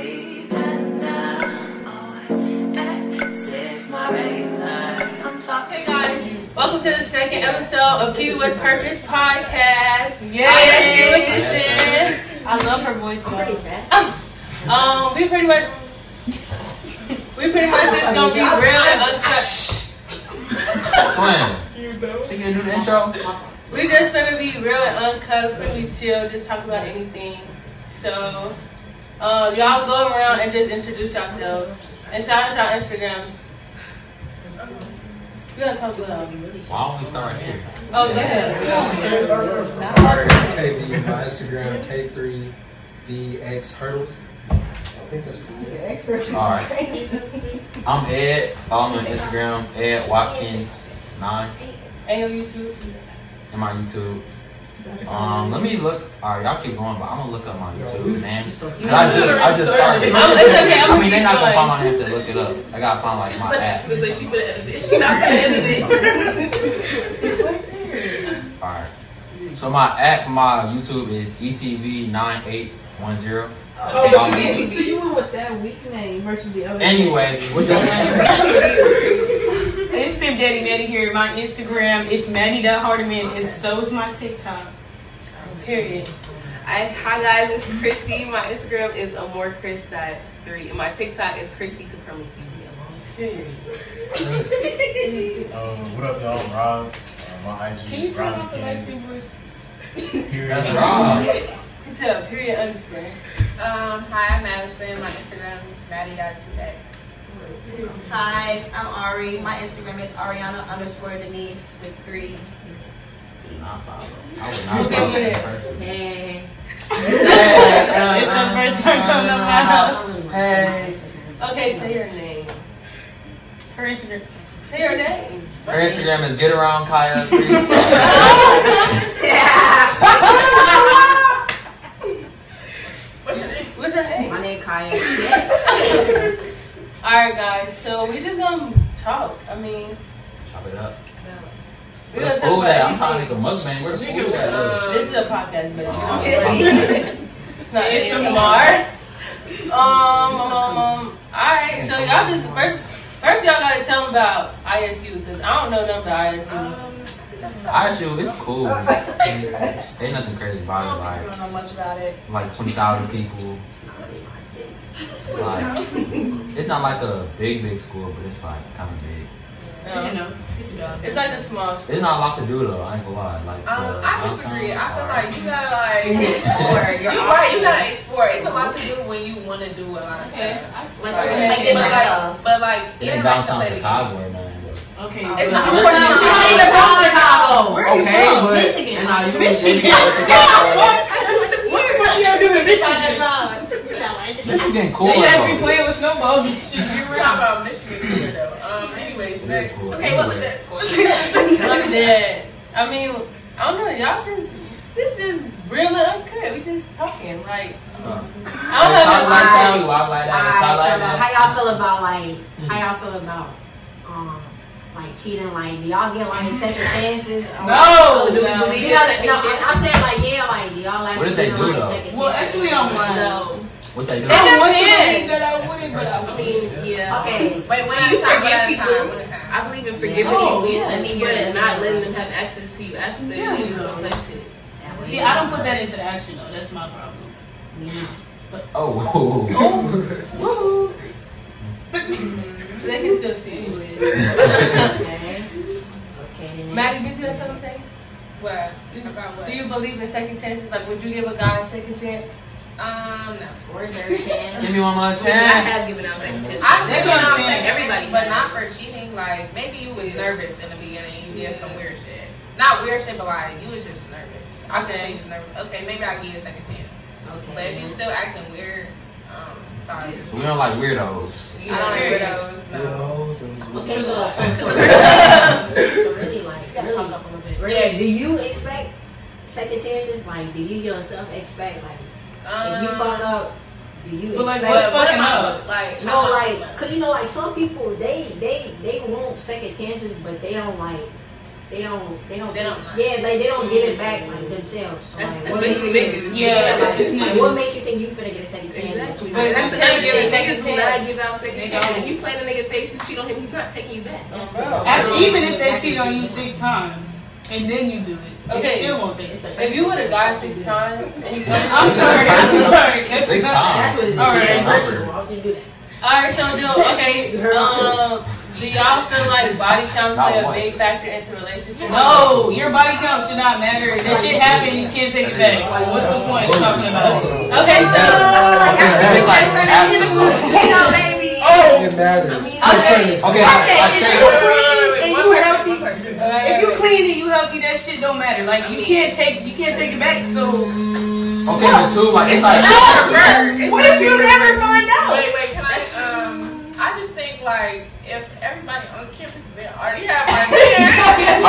Hey guys, welcome to the second episode of Keep It With Purpose podcast. Yay! ISU edition. I love her voice. We pretty much just gonna be real and uncut. She gonna do the intro? We just gonna be real and uncut, pretty chill, just talk about anything. So, y'all go around and just introduce yourselves and shout out your Instagrams. We gotta talk about. Why don't we start right here? Oh, go ahead. Alright, KB, my Instagram K3DX Hurdles. I think that's pretty good. Alright. I'm Ed. Follow me on Instagram, Ed Watkins 9. And your YouTube. And my YouTube. Let me look. Alright, y'all keep going, but I'm gonna look up my YouTube, man. Cause I just started. It's okay. I mean, they're not gonna find my name to look it up. I gotta find like my app. She better edit it. She not gonna edit it. It's right there. Alright. So my app for my YouTube is ETV9810. So you went with that weak name versus the other. Anyway, what's your name? It's Pimp Daddy Maddie here. My Instagram is Maddie.Hardiman, and so is my TikTok. Period. Hi guys, it's Christy. My Instagram is AmoreChris.3 and my TikTok is Christy Supremacy. Period. What up, y'all? Rob. My IG. Can you turn off the light screen voice? That's Rob. It's a period underscore. Hi, I'm Madison. My Instagram is Maddie.2x. Hi, I'm Ari. My Instagram is Ariana_Denise with 3 I would not Okay, follow with it. that person. Hey. It's the first time coming up my house. Hey. Okay, say your name. Her Instagram. Say your name. Her Instagram is Get Around Kaya 3. What's your name? My name Kaya. Alright guys, so we just gonna talk. I mean, Chop it up. we Where gonna the talk food at? I'm about trying to make a anything. mukbang. Where the food at? This is a podcast, but it's not ASMR. Alright, so y'all just first y'all gotta tell them about ISU because I don't know nothing about ISU. ISU, it's cool. Ain't nothing crazy about it. I don't know much about it. Like 20,000 people. Like, it's not like a big school, but it's like kind of big. You know. It's like a small school. It's not a lot to do though. I ain't gonna lie. Like, I disagree. I feel like you gotta explore. You're right. You gotta explore. It's a lot to do when you want to do a lot of stuff. But like, it ain't downtown Chicago or nothing. Okay. It's not. She's not even from Chicago. Okay, but Michigan. Michigan. What the fuck y'all doing in Michigan? Michigan cool. They just be though. playing with snowballs and shit. We're talking about Michigan here though. Anyways, next. Cool. Okay, what's the next? What's that? I mean, I don't know. Y'all this is just real and uncut. We just talking like. I don't know. How y'all feel about like cheating? Like, do y'all get like second chances? No, do we no. believe I'm in saying like yeah, like do y'all like What did they get, do, like, though? second Well, chances? actually, I'm lying. No. What they do? I don't want to depends. believe that I wouldn't, but I would. Yeah. Okay. Wait, when you forgive people, I believe in forgiving Oh, people. yeah. But not letting them have access to you after they do some of that shit. See, I don't put that into action though. That's my problem. Oh. Woo. They can still see anyway. Okay. Maddie, did you have something to say? What? About what? Do you believe in second chances? Like, would you give a guy a second chance? No. Or third chance. Give me one more I chance. have given out second chances. That's That's what what I'm I'm saying. saying. Everybody, but not for cheating. Like, maybe you was nervous in the beginning. You did some weird shit. Not weird shit, but like, you was just nervous. I could say you was nervous. Okay, maybe I'll give you a second chance. Okay. But if you still acting weird, sorry. So we don't like weirdos. I don't like weirdos. No. Okay, so really, like, really, do you expect second chances? Like, do you yourself expect, like, if you fuck up, do you But, like, expect? what's What fucking am I up? look like? No, like, cause you know, like some people they want second chances, but they don't like they don't give it back like themselves. So, like, What makes you think? what makes you think you finna get a second chance? Exactly. That's the thing. Niggas do not give out second chance. If you play the nigga face, you cheat on him, he's not taking you back. Even if they cheat on you 6 times and then you do it, okay, still won't take it. If you would have died 6 times, and you I'm sorry. That's 6 times. That's what it is. All right. How can you do that? Alright, so do y'all feel like body counts play a big factor into relationships? No, your body count should not matter. That shit happened, you can't take it back. What's the point of talking about it? Okay, so baby. It matters. If you clean and you healthy, that shit don't matter. Like you can't take it back. So Okay, but too, like it's like. what if you never find out? Wait, can I? I just think like if everybody on campus they already have my man.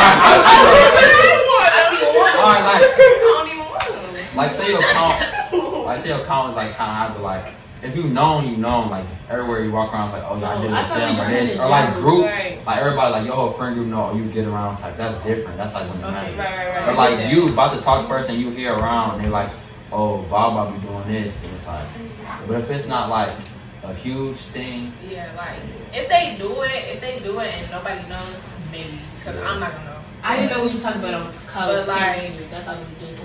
Like say your count is like kind of have to like. If you known, like everywhere you walk around, it's like, oh, y'all did with them or this, or like groups, like everybody, like your whole friend group know, you get around type. That's different. That's like when you're married. Right. But like you about to talk person, you hear around, and they like, oh, Bob be doing this, and it's like. But if it's not like a huge thing, yeah, like if they do it and nobody knows, maybe because I'm not gonna know. I didn't know what you were talking about on college. But like,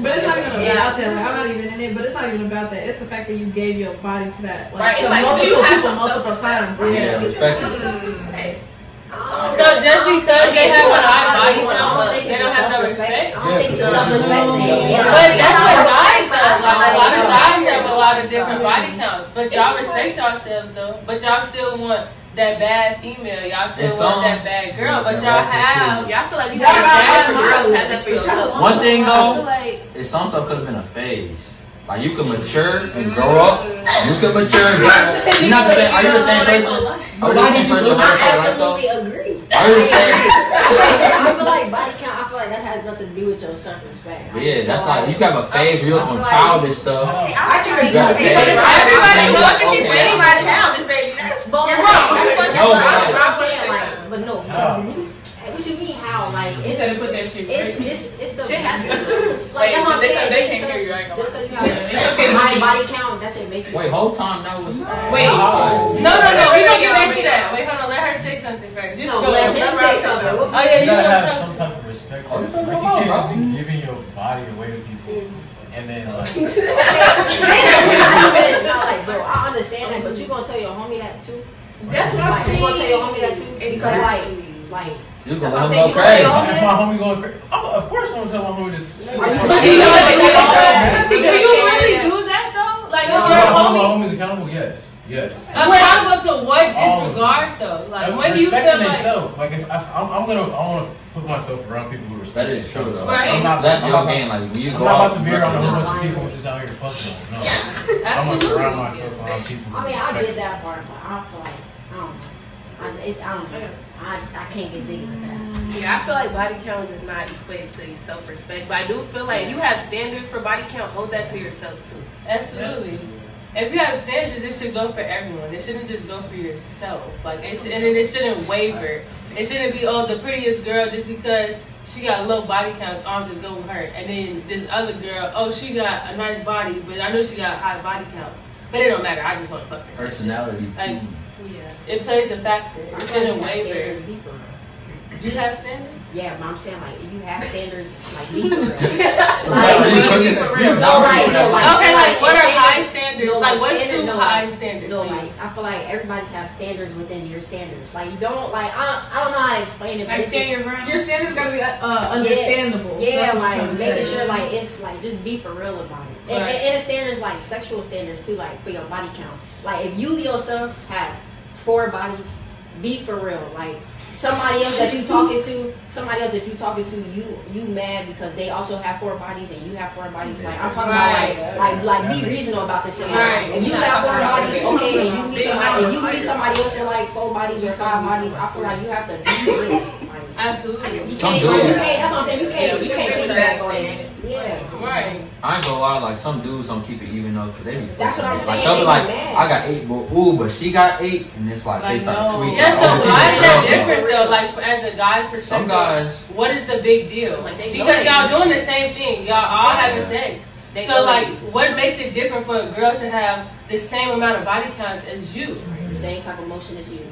but it's not even about that. Like, I'm not even in it. But it's not even about that. It's the fact that you gave your body to that. Like, right. It's like multiple you have people, multiple times. yeah, respect it. So just because they have a high body count, they don't have no respect? I don't think so. Self-respect. But that's what guys though. Like a lot of guys have a lot of different body counts. But y'all respect yourselves though. But y'all still want that bad female. Y'all still want that bad girl. But y'all have. Y'all feel like you have that for girls, have that for yourself. One thing though, is some stuff could have been a phase. Like you can mature and grow up. You can mature. You're not the same. Are you the same person? Are you the same person? I absolutely agree. Are you the same? I feel like body count. I feel like that has nothing to do with your self-respect. Yeah, that's like you can have a phase where you're on childish stuff. I can You got a phase. everybody welcome you Okay. ready my challenge, baby. That's You're wrong. I'm saying like, but no. What you mean? How? Like You said to put that shit right. it's the Shit like that's what I'm saying. They can't hear you. I ain't gonna Just lie. because you have It's okay to high see. body count, that's it. Make you. Wait, whole time that was. Wait. No. We gonna get back to that. Wait, hold on. Let her say something first. Just No, go. let him say something. Oh yeah, You you gotta know. have some type of respect for it. Okay, Like you come on, can't just bro. be giving your body away to people and then like Like, bro, I understand that, but you gonna tell your homie that too? That's what I'm Like, you saying. gonna tell your homie that too? Because like. You That's gonna what let I'm them saying. go crazy. if my homie going crazy, of course I'm gonna tell my homie this. Do you really do that though? Like if your My homie homie's accountable, yes. accountable to what disregard though? Like when do you feel respecting like? themselves. Like if I want to put myself around people who respect That is true though. Right. That's your game. Like when you I'm go not out about to be around a whole bunch of people who just out here fucking on. No, I'm gonna surround myself around people. I mean, I respect did that part, but I feel like I don't know. I can't get jiggy with that. Yeah, I feel like body count does not equate to self-respect, but I do feel like you have standards for body count. Hold that to yourself too. Absolutely. If you have standards, it should go for everyone. It shouldn't just go for yourself. Like it should, and it shouldn't waver. It shouldn't be the prettiest girl just because she got low body counts. I'll just go with her. And then this other girl, she got a nice body, but I know she got high body counts. But it don't matter. I just want to fuck her. personality too. Like, Yeah. it plays a factor. It shouldn't waver. Standards be for real. You have standards? Yeah, but I'm saying like if you have standards, like be for real. Be for real. No, like Okay, like what are standards- high standards? no, Like what's standard- too no, high like- standards? No, for you? like I feel like everybody should have standards within your standards. Like you don't like I don't know how to explain it. But Like it's stand your ground. Your standards gotta be understandable. yeah, That's what like I'm trying to making say. sure like it's like just be for real about it. Right. And the standards like sexual standards too, like for your body count. Like if you yourself have 4 bodies, be for real. Like somebody else that you talking to, you mad because they also have 4 bodies and you have 4 bodies. Like I'm talking about like be reasonable about this shit. Right. If you got 4 bodies, okay, and you meet somebody else with like 4 bodies or 5 bodies, I feel like you have to be real. Like, Absolutely. you Some can't, do. like, you can't. That's what I'm saying. You can't Yeah, think you that can't going. take Yeah. Right. I ain't gonna lie, like some dudes don't keep it even though, cause they be. That's what I'm saying. Like they'll be like, I got 8, but she got 8, and it's like they start tweeting. Yeah, so why is that different though? Like as a guy's perspective, some guys. What is the big deal? Because y'all doing the same thing. Y'all all having sex. So like, what makes it different for a girl to have the same amount of body counts as you? The same type of motion as you.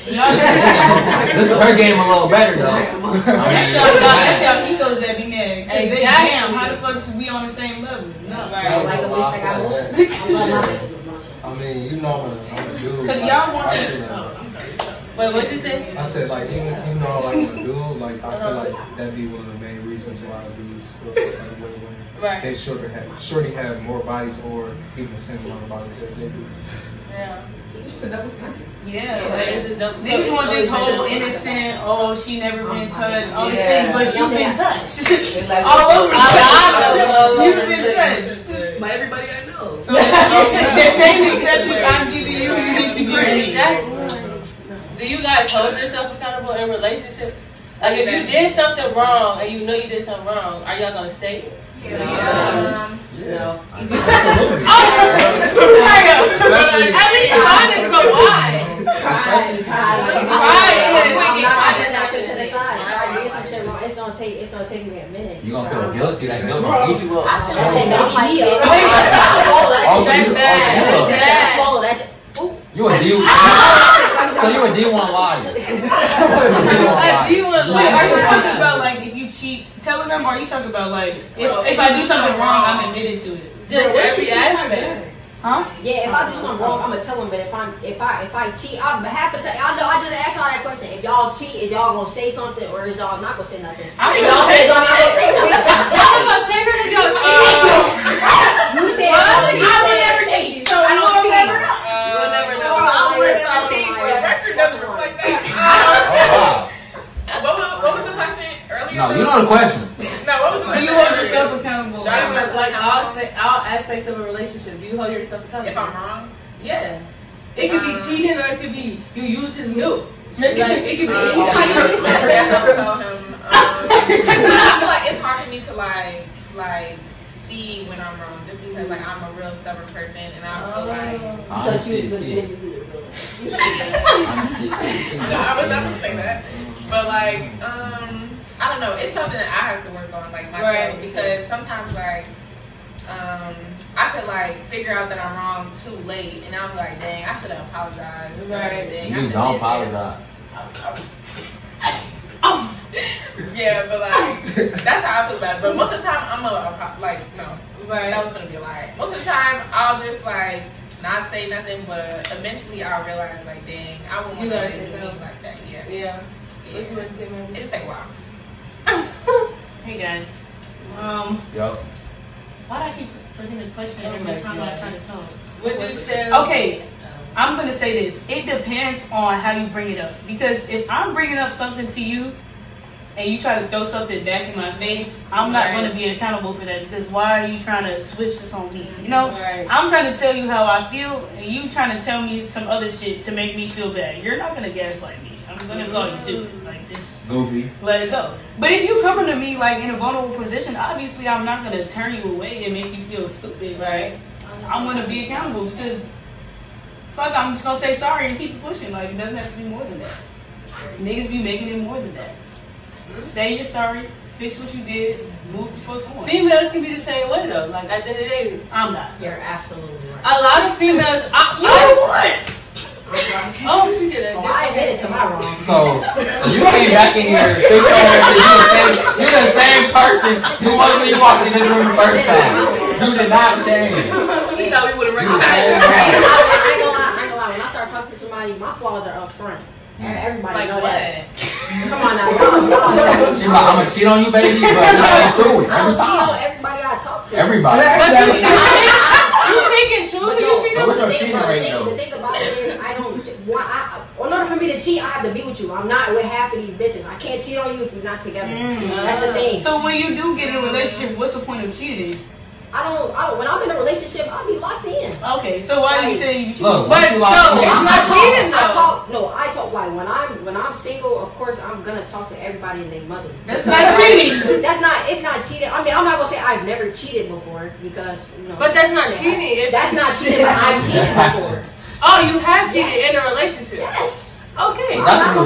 Her game a little better though. That's y'all egos that be mad. Exactly. Damn, how the fuck should we on the same level? No, right. Like a bitch that got motion. I mean, you know, I'm a dude. Cause y'all want this. I'm sorry. Wait, what you say? I said like even though like I'm a dude, like I feel like that'd be one of the main reasons why dudes feel like women. Right. They surely have more bodies or even the same amount of bodies as they do. Yeah. It's the double standard. Yeah, niggas want this whole innocent, oh, she never been touched, all these things, but you've been touched. All over the You've been touched. By everybody I know. So the same acceptance I'm giving you, you need to give me. Exactly. Do you guys hold yourself accountable in relationships? Like if you did something wrong and you know you did something wrong, are y'all gonna say it? Yes. No. At least honest, but why? It's gonna take me a minute. You gonna feel guilty? That guilt gonna eat you up. You a D1? So you a D1 liar? Are you talking about like if you cheat, telling them? Or are you talking about like if I do something wrong, I'm admitted to it? Just every aspect. Huh? Yeah, if I do something wrong, I'm gonna tell them. But if I cheat, I'm happy to tell. I know. I just asked y'all that question. If y'all cheat, is y'all gonna say something or is y'all not gonna say nothing? I think y'all say y'all not gonna say nothing. Y'all gonna say nothing if y'all cheat. You said I would never cheat. So I don't never know. We'll never know. The record doesn't reflect that. What was the question earlier? No, you know the question. No, what was the question? You hold yourself accountable. Like all aspects of a relationship, do you hold yourself accountable? If I'm wrong? Yeah. It could be cheating or it could be you use his milk. Like it could be I tell him. I feel like it's hard for me to like see when I'm wrong, just because like I'm a real stubborn person, and I feel like I thought you was gonna say I was not gonna say that, but like I don't know. It's something that I have to work on, like myself, right. Because sometimes like I could like figure out that I'm wrong too late, and I'm like, dang, I should have apologized. Right. You don't apologize. Yeah, but like that's how I feel about it. But most of the time, I'm like, no, right. That was gonna be a lie. Most of the time, I'll just like not say nothing, but eventually I'll realize like, dang, I wouldn't want to say something like that. Yeah. What you want to say, man? It just take a while. Hey guys. Yup. Why do I keep forgetting the question every time I try to talk? What you say? Okay, I'm gonna say this. It depends on how you bring it up. Because if I'm bringing up something to you and you try to throw something back in my face, I'm not gonna be accountable for that. Because why are you trying to switch this on me? You know, I'm trying to tell you how I feel, and you trying to tell me some other shit to make me feel bad. You're not gonna gaslight me. I'm gonna call you stupid. Like, just goofy. Let it go. But if you coming to me like in a vulnerable position, obviously I'm not gonna turn you away and make you feel stupid, right? I'm gonna be accountable because fuck, I'm just gonna say sorry and keep it pushing. Like, it doesn't have to be more than that. Niggas be making it more than that. Say you're sorry, fix what you did, move the fuck on. Females can be the same way though. Like at the end of the day, I'm not. You're absolutely right. A lot of females. Oh, she did it. I admitted to my wrong. So you came back in here, you're the same person you was when you walked in this room the first time. You did not change. You know we would have recognized it. I ain't gonna lie. When I start talking to somebody, my flaws are up front. Everybody like know what? that. Come on now, y'all. She's like, I'm gonna cheat on you, baby, but I'm not through it. I don't cheat on everybody I talk to. Everybody. But you pick and choose who you cheat on. The thing about it is, in order for me to cheat, I have to be with you. I'm not with half of these bitches. I can't cheat on you if we're not together. That's the thing. So when you do get in a relationship, what's the point of cheating? I don't. When I'm in a relationship, I'll be locked in. Okay, so why do you say you cheat? Look, but so it's not cheating though. I talk. don't like when I'm single. Of course, I'm gonna talk to everybody and their mother. That's not cheating. That's not. It's not cheating. I mean, I'm not gonna say I've never cheated before because you know. But that's not cheating. That's not cheating. But I've cheated before. Oh, you have cheated in a relationship. Yes. Okay. But like,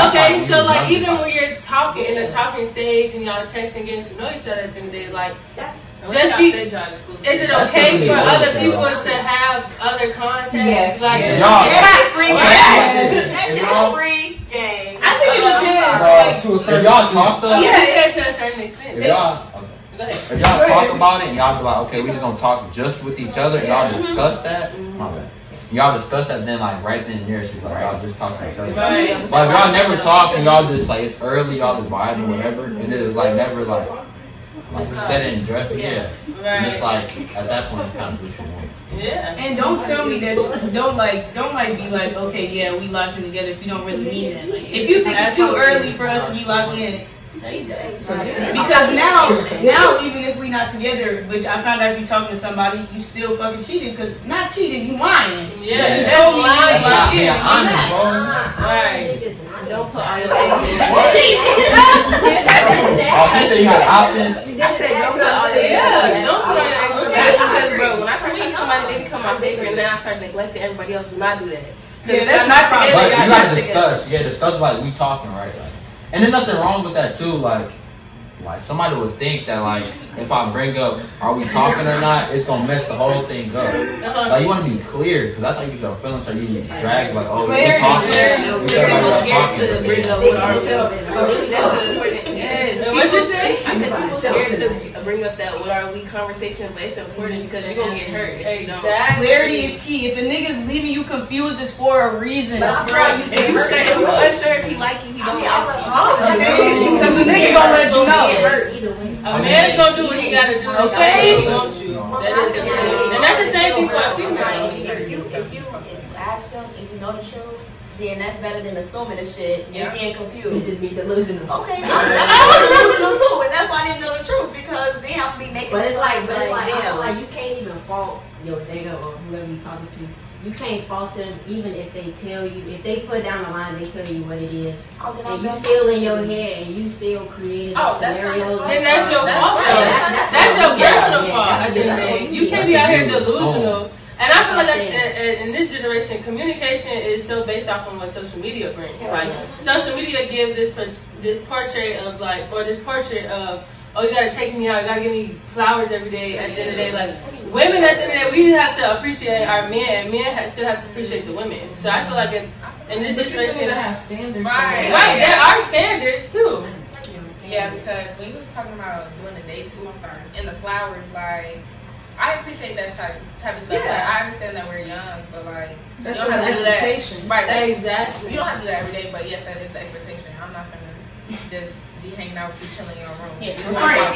okay, so like even when you're talking in the talking stage and y'all texting, getting to know each other, at the end of the day, like that's. Just be, is it okay for other people to have other contacts? Yes. Like, free game. I think it depends. If y'all talk though, yeah, to a certain extent. If y'all talk about it and y'all be like, okay, we just gonna talk just with each other and y'all discuss that. My bad. Y'all discuss that, then like right then and there, she's like, y'all just talk to each other. Like y'all never talk and y'all just like it's early, y'all just vibe or whatever, and it's like never like set it and dress it. Yeah. And it's like at that point, it's kind of what you want. Yeah. And don't tell me that don't be like, okay, yeah, we locked in together if you don't really mean that. Like, if you think it's too early for us to be locked in, say that. Because now even if we not together, which I found out you talking to somebody, you still fucking cheating. Because not cheating, you lying. Yeah, you told me lying. Right. Don't put all your eggs in You got options. I said don't put all your eggs. Don't put all your eggs in because, bro, when I start meeting somebody, they become my favorite, and then I start neglecting everybody else. Do not do that. Yeah, that's not together. But you gotta discuss. Yeah, discuss like we talking right. Like, and there's nothing wrong with that too. Like somebody would think that like if I bring up are we talking or not, it's gonna mess the whole thing up. Like you want to be clear because that's how you get your feelings. So you drag like oh we're talking. People scared to bring up what are we talking. That's important. Yes. What you say? I said people scared to bring up that what are we conversation, but it's important because you're gonna get hurt. Exactly. Clarity is key. If a nigga's leaving you confused, it's for a reason. But if you unsure if he like you, he don't like you. Because the nigga gonna let you know. A man's gonna do what he gotta do. Okay. He wants you. And that's the same thing for a female. If you ask them and you know the truth, then that's better than assuming the shit and being confused. You just be delusional. Okay, I was delusional too, and that's why I didn't know the truth because they have to be making. But it's like you can't even fault your nigga or whoever you talking to. You can't fault them even if they tell you, if they put down the line, they tell you what it is. And you still in your head and you still creating scenarios. Then that's your fault. That's your personal fault. You can't be out here delusional. And I feel like in this generation, communication is so based off on what social media brings. Like social media gives this portrait of like, or this portrait of, oh, you gotta take me out, you gotta give me flowers every day. At the end of the day, like women, at the end of the day, we have to appreciate our men, and men still have to appreciate the women. So I feel like in this generation, you have standards. Right, there are standards too. Yeah, because when you was talking about doing the date food, and the flowers, like I appreciate that type of stuff. Yeah. Like, I understand that we're young, but like that's you don't have to do that. Right, exactly. You don't have to do that every day, but yes, that is the expectation. I'm not gonna just be hanging out with you, chilling in your room. Yeah, right.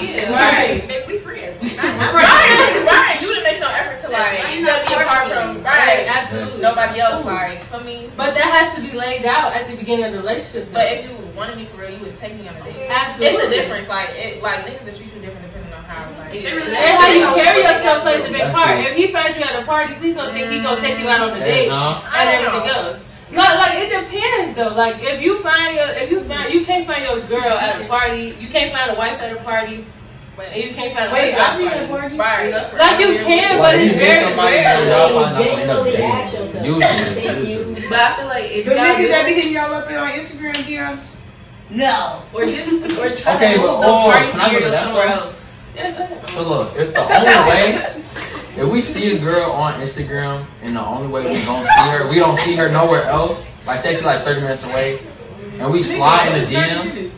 Maybe we friends. Right. You didn't make no effort to like set me apart from absolutely nobody else. Like for me, but that has to be laid out at the beginning of the relationship. But if you wanted me for real, you would take me on a date. Absolutely, it's the difference. Like niggas that treat you different depending on how. Like, and how you carry yourself plays a big part. If he finds you at a party, please don't think he's gonna take you out on the date and everything else. No, like it depends though. Like if you you can't find your girl at a party, you can't find a wife at a party, and you can't find a husband at a party. Right. Like you can, but it's very rare. Genuinely ask yourself. Thank you. But I feel like if the niggas that be hitting y'all up on Instagram DMs, no, or try okay, to move the party scenario somewhere else. So look, it's the only way. If we see a girl on Instagram and the only way we don't see her nowhere else, like say she's like 30 minutes away, and we slide in the DMs.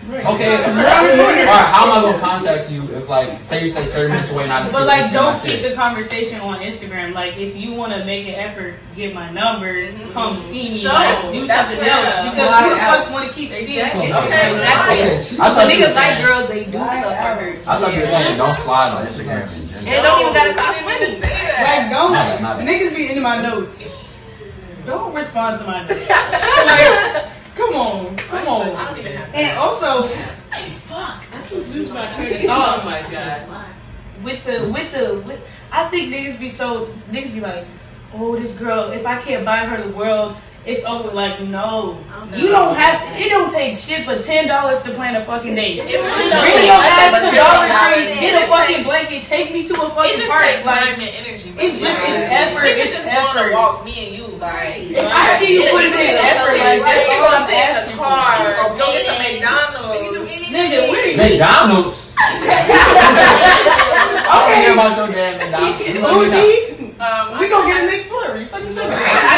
Okay, alright, how am I gonna contact you if like say you say 30 minutes away and I just but like don't keep the conversation on Instagram. Like if you wanna make an effort, get my number, come see me, like, do something else. Because you fuck wanna keep seeing exactly. Niggas like girls, they do stuff for her. I thought you were saying don't slide on Instagram. And don't even gotta cost money. Like don't niggas be in my notes. Don't respond to my notes. Like, come on. I don't even have to. And also, fuck, I can lose my train of thought. Oh my god. With I think niggas be like, oh, this girl, if I can't buy her the world, it's over. Like, no. You don't have to. It don't take shit but $10 to plan a fucking date. It really don't. Bring your ass to Dollar Tree, get a fucking blanket, take me to a fucking park. Time and energy. It's effort. It's effort. Walk me and you, like. If I see you put it in effort, like that's all I'm asking. Car, go get some McDonald's. Nigga, where you? McDonald's. Okay, about your damn McDonald's. We gonna get a McFlurry. Fucking I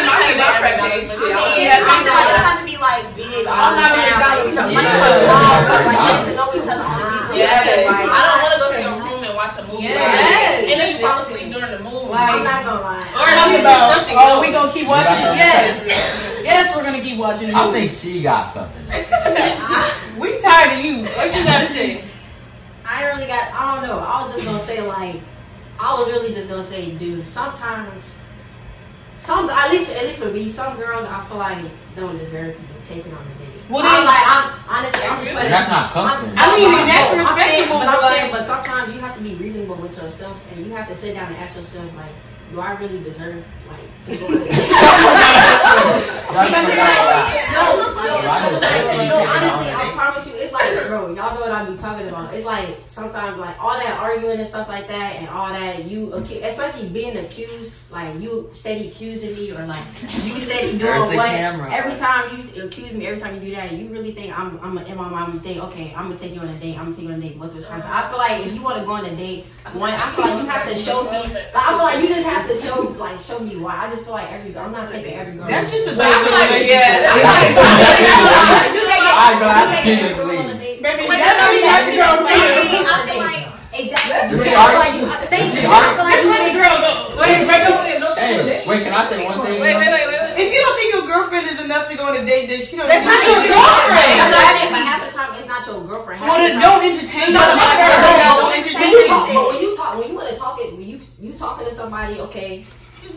know how to get pregnant. It doesn't have to be like big. I'm not a McDonald's. Like get to know each other. Yeah, I don't want to go to your room and watch a movie. Yes. And then you fall asleep during the movie. I'm not gonna lie. Or talking about something. Oh, we gonna keep watching it? Yes. Yes, we're gonna keep watching it. I think she got something. We tired of you. What you gotta say? I don't know. I was just gonna say dude, sometimes at least for me, some girls I feel like don't deserve to be taken on a date. Well, I'm honestly, that's not comforting. I mean, that's respectable. But sometimes you have to be reasonable with yourself, and you have to sit down and ask yourself, like, do I really deserve, like, to go to the honestly, I promise you, it's like, bro, y'all know what I be talking about. It's like, sometimes, like, all that arguing and stuff like that, and all that, especially being accused, like, you steady accusing me, or, like, you steady doing what, every time you accuse me, every time you do that, you really think I'm in my mind, think, okay, I'm gonna take you on a date, what's the time? I feel like if you want to go on a date, I feel like you have to show me, I feel like you just have to show me why. I just feel like every girl, I'm not taking every girl. That's just a I feel like, Baby, that's how you got the girl. Exactly. Wait, can I say one thing? Wait. If you don't think your girlfriend is enough to go on a date, then she don't. That's not your girlfriend. But half the time, it's not your girlfriend. Well, then don't entertain my girl. Don't entertain But when you want to talk it, when you talking to somebody, okay,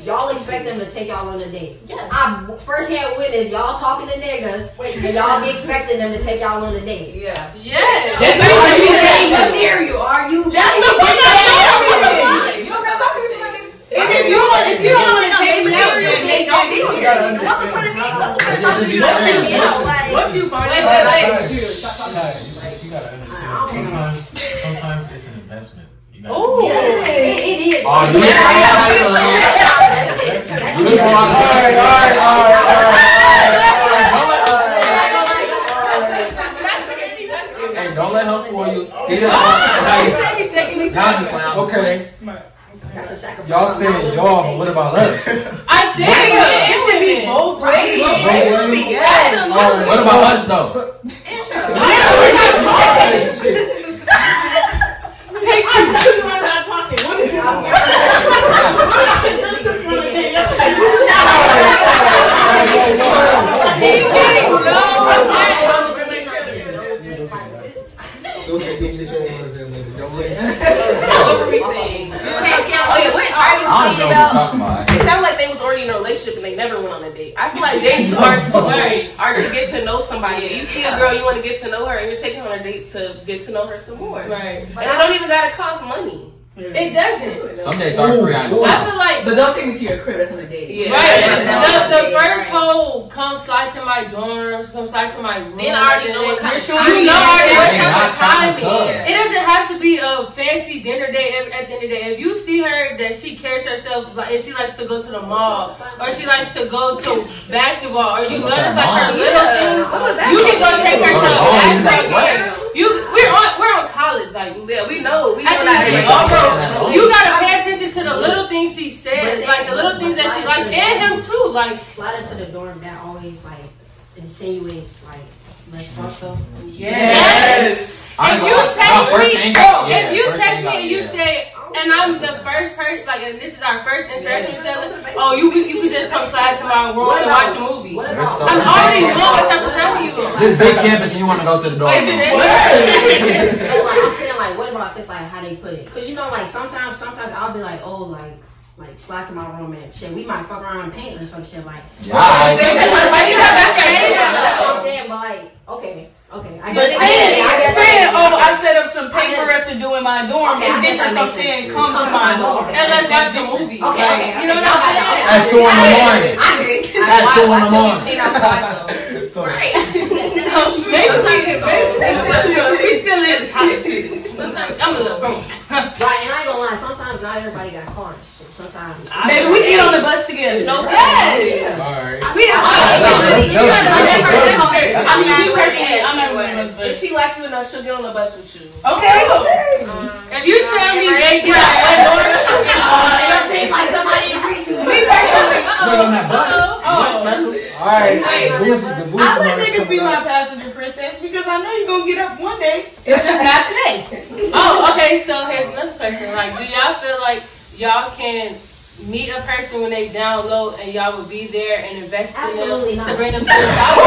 y'all expect them to take y'all on a date. Yes. I first-hand witness, y'all talking to niggas, and y'all be expecting them to take y'all on a date. Yeah. Yes. Material, are you? That's the point. If you don't want to take me out, then don't be with her. What's the point of me? What's the point of me? What you find? Wait. You gotta understand. Sometimes it's an investment. You gotta. Oh. It is. Oh, Hey, don't let her fool you. Okay. That's a sacrifice. Y'all saying y'all, but what about us? I said It should be both ways. Yes. What about us though? We're not talking. Take two. We're not talking. What is your It sounded like they was already in a relationship and they never went on a date. I feel like dates are to get to know somebody. If you see a girl, you want to get to know her, and you're taking her on a date to get to know her some more. Right. And it don't even gotta cost money. It doesn't. Some days are free. I know. I feel like, But don't take me to your crib. That's on a date. Yeah. right. The first whole come slide to my dorms, come slide to my room. Then I already know what kind of time. You know already what type of time it is. it doesn't have to be a fancy dinner date at the end of the day. If you see her that she cares herself, like if she likes to go to the mall, or she likes to go to basketball, or you notice like her little things, you can go take her to a basketball game. We're on college, like Yeah, we know. We know at the end of the day, that. you gotta pay attention to the little things she says, like the little things that she likes, and him too. Like sliding to the dorm, that always like insinuates like let's fuck though. yes. If you text me and you say, and I'm the first person, like, and this is our first interaction with each other. Oh, you could just come slide to my room and watch a movie. I'm already knowing what type of time you are. This big campus and you want to go to the dorm. I'm saying, like, what about if it's like how they put it? Because you know, like sometimes I'll be like, oh, like slide to my room and shit. We might fuck around and paint or some shit like. Yeah. That's what I'm saying, but like, okay. But saying, oh, I set up some paperwork to do in my dorm is different from saying, come to my dorm. And let's watch a movie. Okay. You know what I'm saying? At 2 in the morning. I agree. tattoo on them arms. Right. Maybe he still is college students. I'm a little broke. Right, and I ain't gonna lie. Sometimes not everybody got cars. So sometimes. Maybe we get on the bus together. No, Yes. Alright. I mean, me personally, I'm not going on the bus. if she like you enough, she'll get on the bus with you. Okay. If you tell me they get out one door, It don't seem like somebody agreed to it. Me personally. Wait on that bus. Alright, I let niggas be my passenger princess because I know you're gonna get up one day. It's just not today. oh, okay. So here's another question. Like, do y'all feel like y'all can meet a person when they down low and y'all would be there and invest in Absolutely them not. to bring them to the top?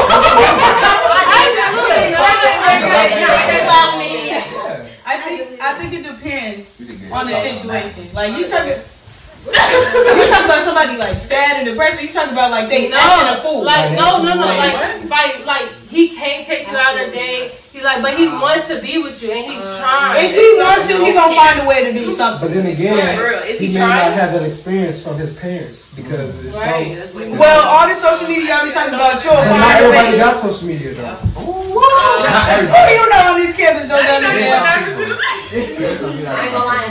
I think it depends on the situation. Like you talking about somebody like sad and depressed. Or you talking about like they acting a fool. Like no. Like he can't take you out a day. He like, but he wants to be with you and he's trying. If he wants to, he gonna find a way to do something. But then again, Is he he may trying? not have that experience from his parents because it's Well, all the social media y'all be talking about, you'll not find a everybody way. got social media though. Not Who everybody. you know on this campus don't got I ain't gonna lie.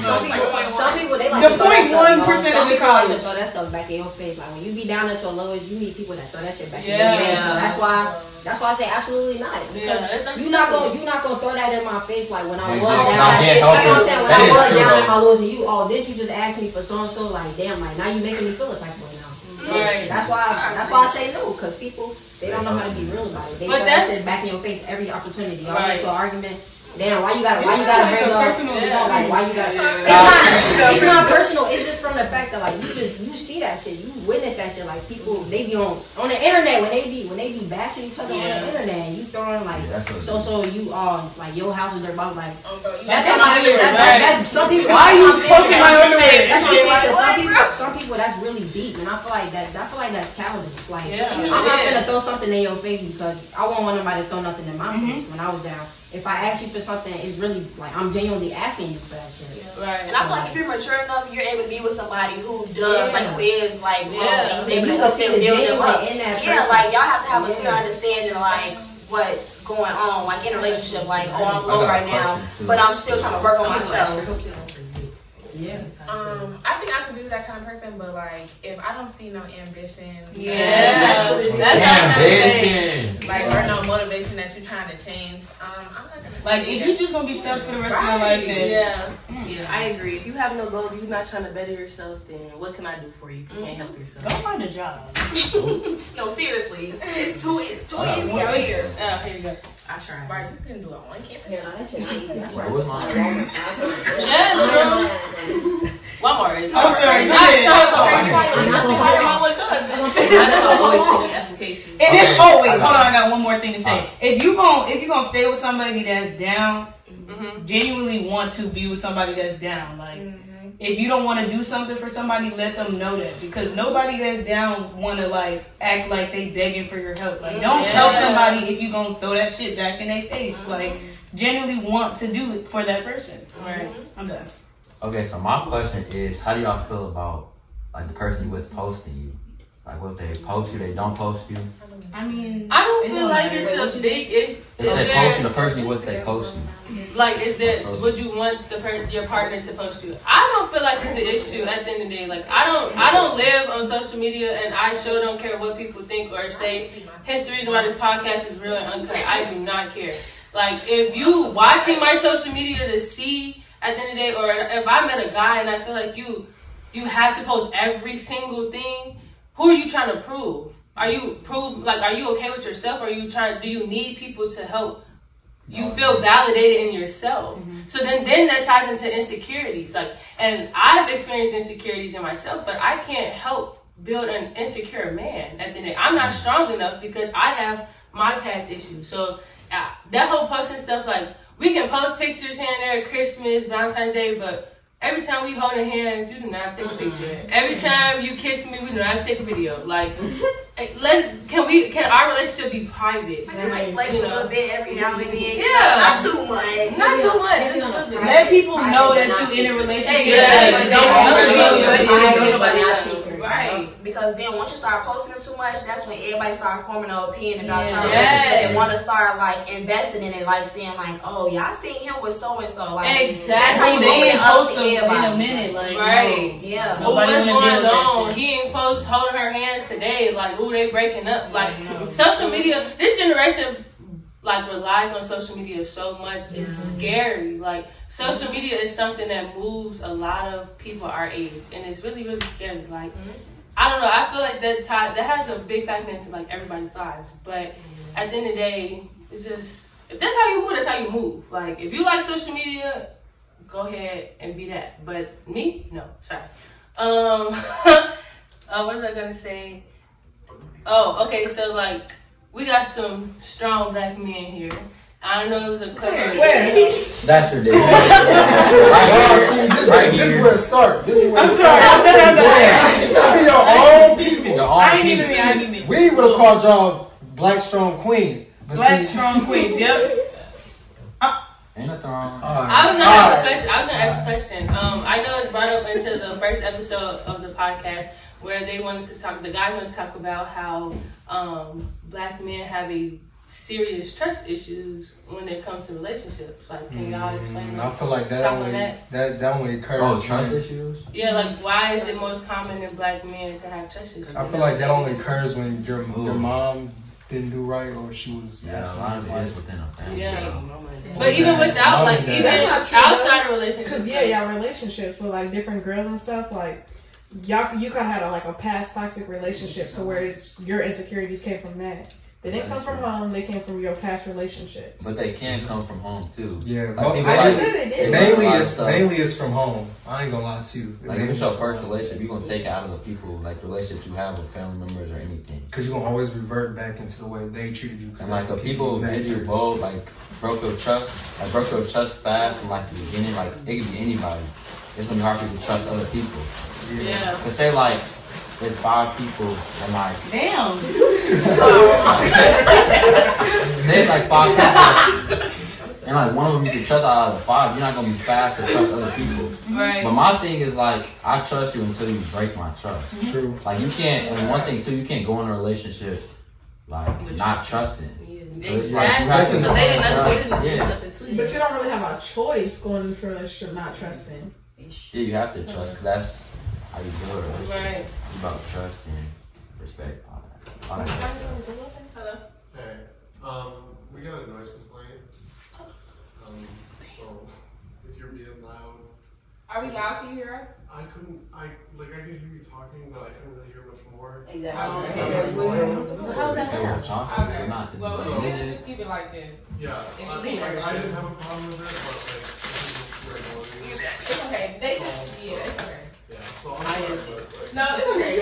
Some people they like The to throw that stuff, 0.1% y'all. of Some the people like to college. throw that stuff back in your face. Like when you be down at your lowest, you meet people that throw that shit back in Yeah. your face. So that's why I say absolutely not. Because Yeah, you're not gonna throw that in my face like when I was Exactly. down. Yeah, That's what I'm saying. When that I is was true, down though. at my lowest, and you didn't you just ask me for so and so? Like damn, like now you making me feel a type of way now. So Right. That's why I say no, because people they don't know how to be real about it. They But throw that that's- shit back in your face every opportunity. Y'all Right. get into an argument. Damn, why you gotta It's bring like up? a personal Like why you gotta? Yeah. It's not personal. It's just from the fact that like you see that shit, you witness that shit. Like people, they be on the internet when they be bashing each other on the internet. And you throwing like so you like your house is their bottom like that's some people. Why are you posting my underwear? That's what I'm saying. Some people that's really deep, and I feel like that's childish. Like I'm not gonna throw something in your face because I won't want nobody to throw nothing in my face when I was down. If I ask you for something, it's really like I'm genuinely asking you for that shit. Right. And I feel like if you're mature enough, you're able to be with somebody who does, like who is like grown, and you're able to help them build them up. Yeah, like y'all have to have a clear understanding, like what's going on, like in a relationship. Like, oh, I'm low right now, but I'm still trying to work on myself. Yeah. I think I could be with that kind of person, but like if I don't see no ambition, That's what it is. That's Ambition. like or no motivation that you're trying to change, I'm not gonna Like if you just gonna be stuck for the rest of your life, then Yeah, I agree. If you have no goals, you're not trying to better yourself, then what can I do for you if you can't help yourself? go find a job. No, seriously, it's too easy out here. Oh, here you go. I tried. Right, you couldn't do it on one campus. Yeah, no, that shit ain't easy. Wait, what's mine? Walmart is. I'm sorry. Not application. And if hold on, I got one more thing to say. If you gonna stay with somebody that's down, genuinely want to be with somebody that's down. Like if you don't want to do something for somebody, let them know that, because nobody that's down want to like act like they begging for your help. Like don't help somebody if you gonna throw that shit back in their face. Like genuinely want to do it for that person. Right? I'm done. Okay, so my question is, how do y'all feel about like the person you with posting you? Like, what if they post you, they don't post you? I mean, I don't feel like it's a big issue. If they post you, the person you with, they post you. Like, is there? Would you want your partner to post you? I don't feel like it's an issue at the end of the day. Like, I don't live on social media, and I sure don't care what people think or say. Hence the reason why this podcast is real and uncut. I do not care. Like, if you watching my social media to see at the end of the day, or if I met a guy and I feel like you have to post every single thing, who are you trying to prove? Are you okay with yourself? Or do you need people to help you feel validated in yourself? So then that ties into insecurities. Like, and I've experienced insecurities in myself, but I can't help build an insecure man at the end. I'm not strong enough because I have my past issues. So that whole posting stuff, like, we can post pictures here and there, Christmas, Valentine's Day, but every time we holding hands, you do not take a picture. Every time you kiss me, we do not take a video. Like, can our relationship be private? I just like flex a little bit every now and then. Yeah, not too much. Not too much. Just a little bit. Let people know that you're in a relationship. Right. because then once you start posting them too much, that's when everybody start forming an opinion about your relationship and want to start like investing in it, like saying like, oh, y'all seen him with so and so, like exactly. That's how you ain't post to them in everybody. A minute, like right? Yeah. Well, what's going on? He ain't post holding her hands today, like ooh, they breaking up. Like social media, this generation like relies on social media so much. It's scary. Like social media is something that moves a lot of people our age, and it's really, really scary. Like I don't know. I feel like that has a big factor into like everybody's lives. But at the end of the day, it's just if that's how you move, that's how you move. Like if you like social media, go ahead and be that. But me, no, sorry. What was I gonna say? Oh, okay. So like. We got some strong black men here. I know it was a question. That's ridiculous. This is where it starts. I'm sorry. It's gotta be your own people. Your own people. We would have called y'all black strong queens. Black strong queens. Yep. Ain't nothing wrong. I was gonna ask a question. I know it's brought up into the first episode of the podcast where they wanted to talk. The guys want to talk about how black men have a serious trust issues when it comes to relationships. Like, can y'all explain? I feel like that only occurs. Oh, trust issues. Yeah, like why is it most common in black men to have trust issues? I feel like that only occurs when your mom didn't do right or she was. Yeah, a lot of it is within a family. Yeah. But even without, like, even outside of relationships. Y'all relationships with like different girls and stuff, like. You kind of had a past toxic relationship to where your insecurities came from that. They didn't come from home. They came from your past relationships. But they can come from home too. Yeah, like, I just said they did. Mainly it's from home. I ain't gonna lie to you. Like if it's your first relationship, you're gonna take out of the people like relationships you have with family members or anything. Because you're gonna always revert back into the way they treated you. And like the people who did you bold, like broke your trust fast from like the beginning. Like it could be anybody. It's gonna be hard for you to trust other people. Yeah. But say like there's 5 people and like damn. There's like 5 people and like one of them you can trust out of the 5. You're not gonna be fast to trust other people. Right. But my thing is like I trust you until you break my trust. True. Like you can't. And one thing too, you can't go in a relationship like not trusting. Exactly. Because they didn't nothing to you. But you don't really have a choice going into a relationship not trusting. Yeah, you have to trust because that's how you do it. Right. It's about trust and respect. All that stuff. Hello. Hey, we got a noise complaint. So if you're being loud. Are we loud? Can you hear us? I could hear you talking, but I couldn't really hear much more. Exactly. So how's that happen? Okay. Not. Well, so we can just keep it like this. Yeah. I didn't have a problem with it, but it's okay. They just, it's okay. Yeah, so I'm sorry, but no, it's okay.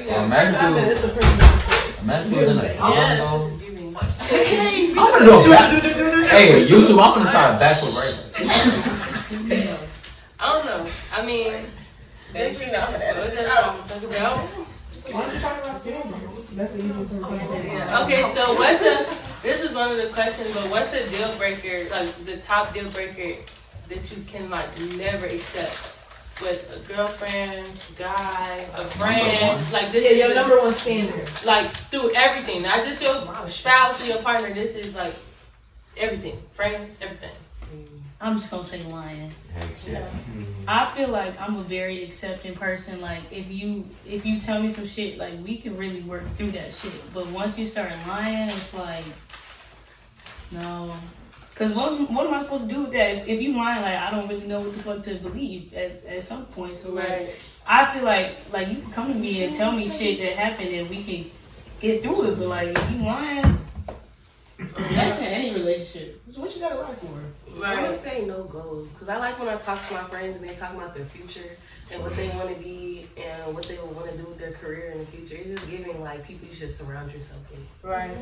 Yeah. Imagine in a condo. I'm gonna go back. Hey, YouTube, I'm gonna try a backward right. I don't know. I mean, Did you know that? Why don't you talk about standards? That's the easiest one to talk. Okay, so this is one of the questions, but what's a deal breaker, like the top deal breaker that you can like never accept with a girlfriend, guy, a friend? Like this is your number one standard. Like through everything, not just your spouse or your partner. This is like everything, friends, everything. I'm just gonna say lying. Yeah. I feel like I'm a very accepting person. Like if you tell me some shit, like we can really work through that shit. But once you start lying, it's like no. Cause what am I supposed to do with that? If you lying, like I don't really know what the fuck to believe at some point. So like I feel like you can come to me and tell me shit that happened and we can get through it. But like if you lying, that's in any relationship. So what you gotta lie for? Right. I'm gonna say no goals because I like when I talk to my friends and they talk about their future and what they want to be and what they want to do with their career in the future. It's just giving like people you should surround yourself with. Right.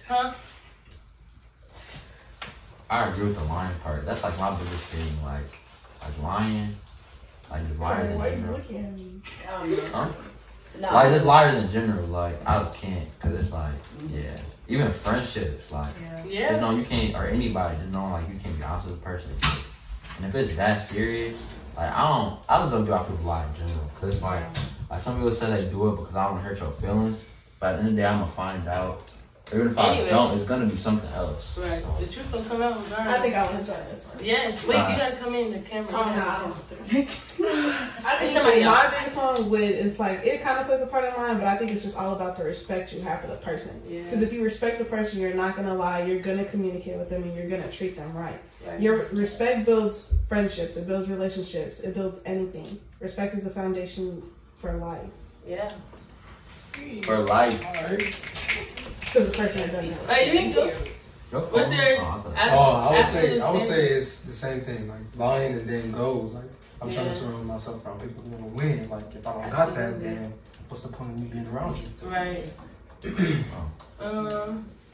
Huh? I agree with the lying part. That's like my biggest thing. Like lying, like just liars in general. Huh? No. Like just liars in general. Like I just can't because it's like even friendships. Like just know you can't or anybody just know like you can't be honest with a person. And if it's that serious, Like I just don't do how people lie in general. Cause it's like some people say they do it because I don't hurt your feelings. But at the end of the day, I'm gonna find out. Even if I don't, it's gonna be something else. Right. So. The truth will come out regardless. I think I'll enjoy this one. Yes. Wait, you gotta come in the camera. Oh, no, I don't I think my biggest one it's like, it kind of plays a part in mine, but I think it's just all about the respect you have for the person. Because if you respect the person, you're not gonna lie, you're gonna communicate with them, and you're gonna treat them right. Your respect builds friendships, it builds relationships, it builds anything. Respect is the foundation for life. Yeah. For life. Because the person that doesn't have. Hey, you ain't good. What's yours? I would say it's the same thing. Like lying and then goals. Like I'm trying to surround myself around people who want to win. Like if I don't got that, then what's the point of me being around you? Right.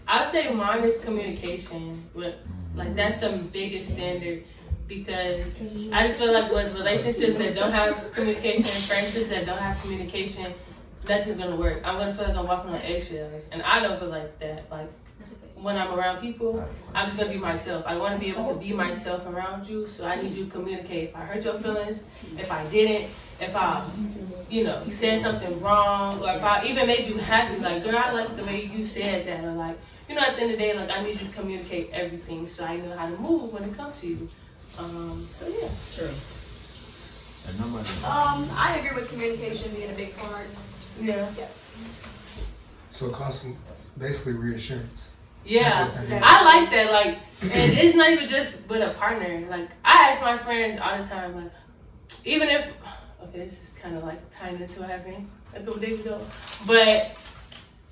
I would say mine is communication. Like that's the biggest standard. Because I just feel like with relationships that don't have communication and friendships that don't have communication, nothing's gonna work. I'm gonna feel like I'm walking on eggshells, and I don't feel like that. Like when I'm around people, I'm just gonna be myself. I want to be able to be myself around you, so I need you to communicate. If I hurt your feelings, if I didn't, if I, you said something wrong, or if I even made you happy, like girl, I like the way you said that, or like, at the end of the day, like I need you to communicate everything, so I know how to move when it comes to you. So yeah, true. I agree with communication being a big part. Yeah. So constant, basically reassurance. Yeah, I like that. Like, and it's not even just with a partner. Like, I ask my friends all the time, like, even if, this is kind of like tying into what happened a couple days ago, but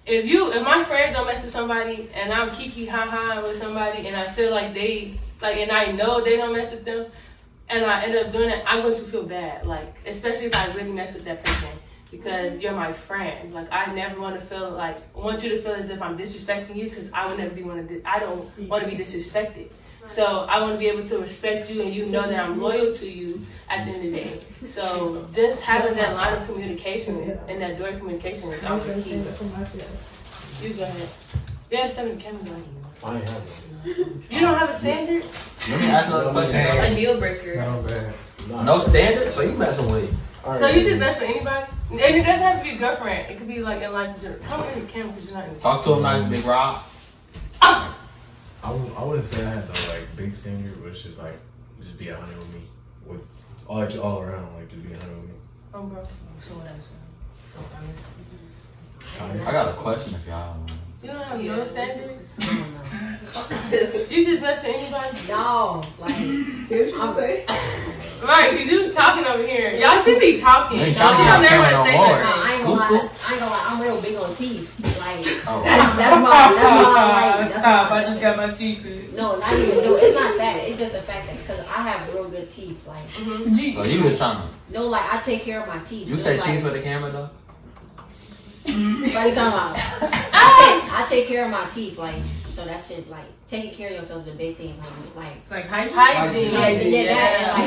if my friends don't mess with somebody and I'm kiki ha with somebody and I feel like and I know they don't mess with them, and I end up doing it, I'm going to feel bad. Like, especially if I really mess with that person, because you're my friend. Like, I never want you to feel as if I'm disrespecting you, because I would never I don't want to be disrespected. So I want to be able to respect you, and you know that I'm loyal to you at the end of the day. So just having that line of communication and that door of communication is always key. You go ahead. You have something camera going. I ain't have it. You don't have a standard? Let me ask another question. A deal breaker. No, bad. No standard? So you messing with. So you just mess with anybody? And it doesn't have to be a girlfriend. It could be like in life in general. Come in the camera because you're not in the Talk to him nice, Big Rob. I wouldn't say I had the big standard, but it's just just be 100 with me. With all around, just be 100 with me. Oh, bro. So what else? I got a question if y'all. You don't have no standards? You just mess with anybody? No, see what I'm saying? Right, because you was talking over here. Y'all should be talking. Y'all don't never want to say that. I ain't gonna lie. I'm real big on teeth. That's my stop. I just got my teeth. No, not even. No, it's not that. It's just the fact that because I have real good teeth. So you just trying to. No, I take care of my teeth. You say cheese for the camera though? What are you talking about? I take care of my teeth, so that shit, taking care of yourself is a big thing, like hygiene. That,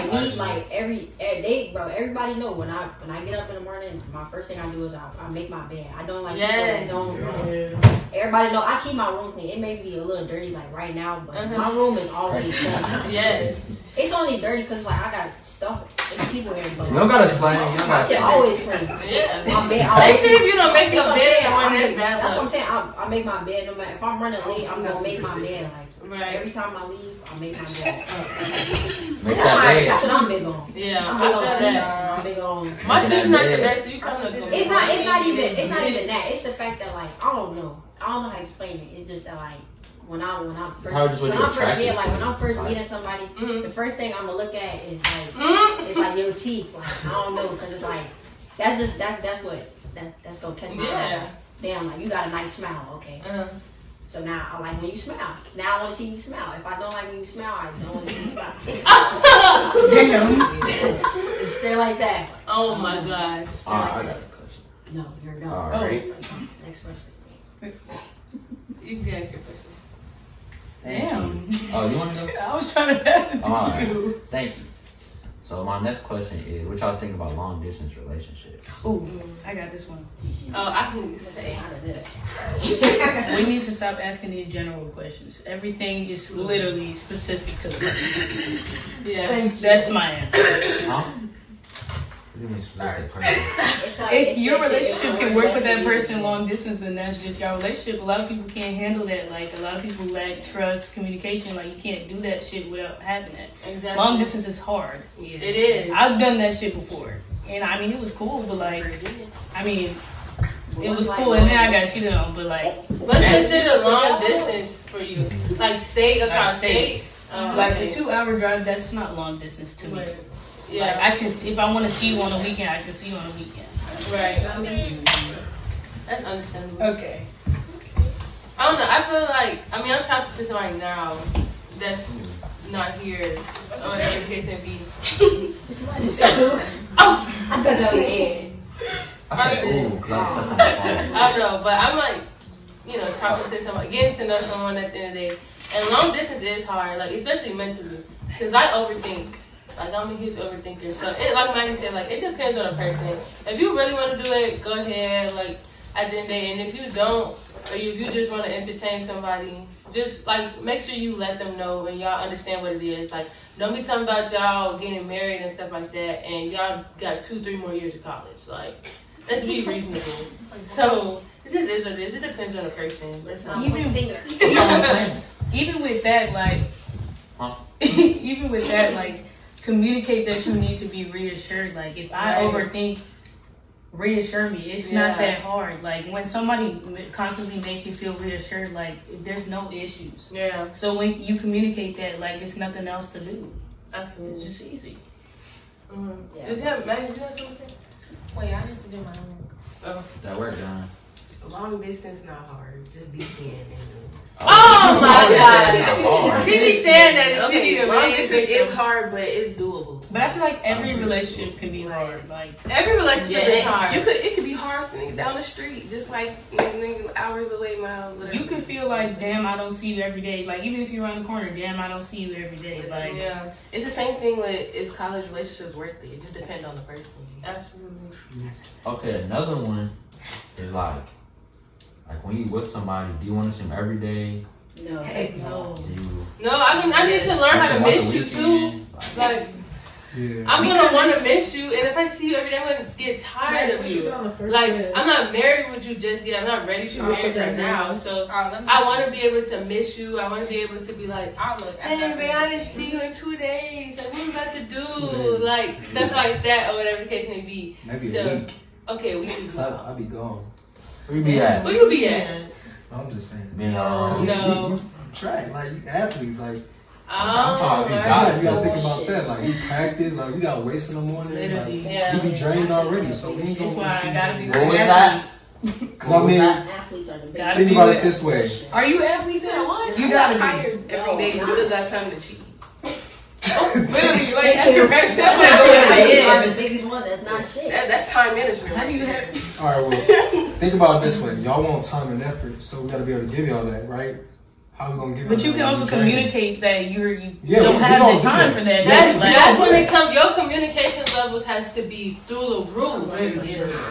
and me, every day, bro. Everybody know when I get up in the morning, my first thing I do is I make my bed. I don't people that don't. Everybody know I keep my room clean. It may be a little dirty right now, but my room is always clean. Yes. It's only dirty because I got stuff. There's people here, but you don't gotta explain. My shit always clean. Yeah. My bed. They say if you don't make your bed, that's what I'm saying. I make my bed. No matter if I'm running late, I'm gonna make my bed. Every time I leave, I make my bed. That's what I'm big on. Yeah. I'm big on teeth. I'm big on. My teeth not the best. So you come up. It's not even that. It's the fact that I don't know how to explain it. It's just that when I'm first meeting somebody, the first thing I'm gonna look at is your teeth. I don't know, because it's that's gonna catch my eye. Damn, you got a nice smile, okay. So now I like when you smile. Now I want to see you smile. If I don't like when you smile, I don't want to see you smile. It's stay like that. Oh my gosh. I got a question. No, you're done. All right. Next question. You can ask your question. Damn. Oh, you want to go? I was trying to pass it to you. Thank you. So my next question is, what y'all think about long distance relationships? Oh, I got this one. Oh, I can say how to do it. We need to stop asking these general questions. Everything is literally specific to the person. Yes, that's my answer. Huh? If your relationship can work with that person long distance, then that's just your relationship. A lot of people can't handle that. Like, a lot of people lack trust, communication. Like, you can't do that shit without having that. Exactly. Long distance is hard. Yeah. It is. I've done that shit before. And I mean, it was cool, but like, I mean, it was cool, and then I got cheated on, but like. What's considered long distance for you? Like, state across states? Like, a 2-hour drive, that's not long distance to me. Yeah. Like, I can, if I want to see you on a weekend, I can see you on a weekend. Right. That's understandable. Okay. I don't know. I feel like, I mean, I'm talking to somebody now that's not here, or whatever the case may be. Somebody said, oh, I thought that was it. I don't know, but I'm like, you know, talking to somebody, getting to know someone at the end of the day. And long distance is hard, like, especially mentally. Because I overthink. Like, I'm a huge overthinker. So, like Maggie said, like, it depends on the person. If you really want to do it, go ahead, like, at the end of the day. And if you don't, or if you just want to entertain somebody, just, like, make sure you let them know and y'all understand what it is. Like, don't be talking about y'all getting married and stuff like that, and y'all got 2-3 more years of college. Like, let's be reasonable. So, it just is what it is. It depends on the person. Even with that, like, even with that, like, communicate that you need to be reassured. Like, if I overthink, reassure me. It's not that hard. Like, when somebody constantly makes you feel reassured, like, there's no issues. Yeah. So when you communicate that, like, it's nothing else to do. Absolutely. It's just easy. Yeah. Did you have something to say? Wait, I need to do my own. Oh. That work done. Long distance not hard. Just be seeing it. Oh my God! She be saying that and she be long distance is hard, but it's doable. But I feel like every relationship can be hard. Like, every relationship is hard. It could be hard down the street, just like hours away, miles. Whatever. You can feel like, damn, I don't see you every day. Like, even if you're around the corner, damn, I don't see you every day. Like, yeah, it's the same thing with is college relationships worth it? It just depends on the person. Absolutely. Okay, another one is like when you with somebody, do you want to see them every day? No. Heck no. I need to learn how to miss you too. Like, I'm gonna want to miss you, and if I see you every day, I'm gonna get tired of you. Like, I'm not married with you just yet. I'm not ready to be married right now. So I want to be able to miss you. I want to be able to be like, hey, man, I didn't see you in 2 days. Like, what are you about to do? Like, stuff like that, or whatever the case may be. Maybe a week. Okay, we can. I'll be gone. Where you be at? Where you be at? I'm just saying. No. Track, like, you athletes, like. You gotta think about that. Like, we practice, like, we got waste in the morning. Like, we be drained already, so we ain't gonna. That's why I gotta be. What was that? Because I mean, athletes are the best. think about it this way. Are you athletes? You got tired every day. You still got time to cheat. Literally, like, that's your best. Are the biggest one. That's not shit. That's time management. How do you have? All right, well, think about it this way. Y'all want time and effort, so we gotta be able to give y'all that, right? How we gonna give? But you can also communicate that you don't have the time for that. That's when it comes. Your communication levels has to be through the roof.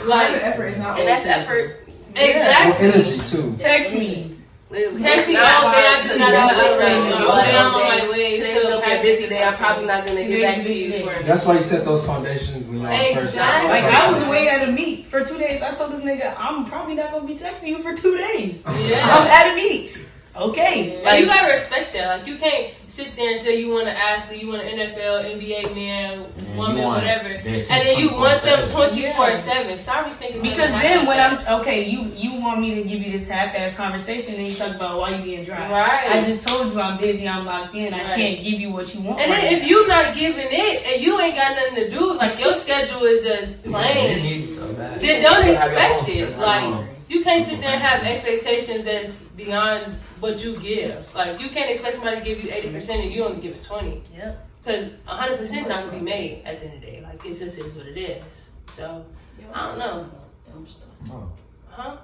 Like, effort is not. And that's effort. Exactly. With energy too. Text me. Text me, I just got out of I'm on my way. Today's gonna be a busy day. I'm probably not gonna get back to you. That's why you set those foundations when y'all first. Like, I was away at a meet for 2 days. I told this nigga, I'm probably not gonna be texting you for 2 days. Yeah. I'm at a meet. Okay. Like, you gotta respect that. Like, you can't sit there and say you want an athlete, you want an NFL, NBA man, woman, whatever, and then you want them 24/7. Sorry, thinking. Because then when you want me to give you this half-ass conversation, and you talk about why you being dry. Right. I just told you I'm busy, I'm locked in, I can't give you what you want. And then if you not giving it, and you ain't got nothing to do, like your schedule is just plain, then don't expect it. Like, you can't sit there and have expectations that's beyond what you give. Like, you can't expect somebody to give you 80% and you only give it 20. Yeah. Because 100% not gonna be made at the end of the day. Like, it just is what it is. So, I don't know. Huh?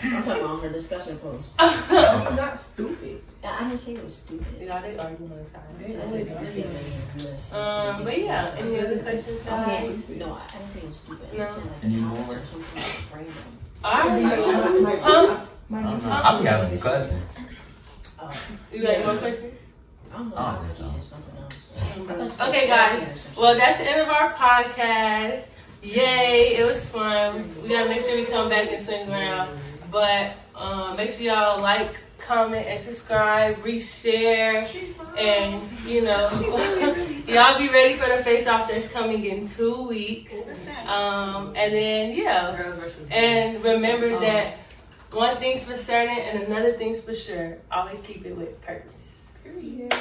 I'm talking about on the discussion post. It's not stupid. I didn't say it was stupid. Yeah, they arguing on the side. But but yeah, any other questions? No, I didn't say it was stupid. No. I'm saying, like, Any more? Huh? I'll be having questions. You got any more questions? I don't think so. Okay, guys. Well, that's the end of our podcast. Yay, it was fun. We gotta make sure we come back and swing around. But make sure y'all like, comment, and subscribe, reshare, and y'all be ready for the face-off that's coming in 2 weeks. And then and remember that one thing's for certain and another thing's for sure. Always keep it with purpose. Period.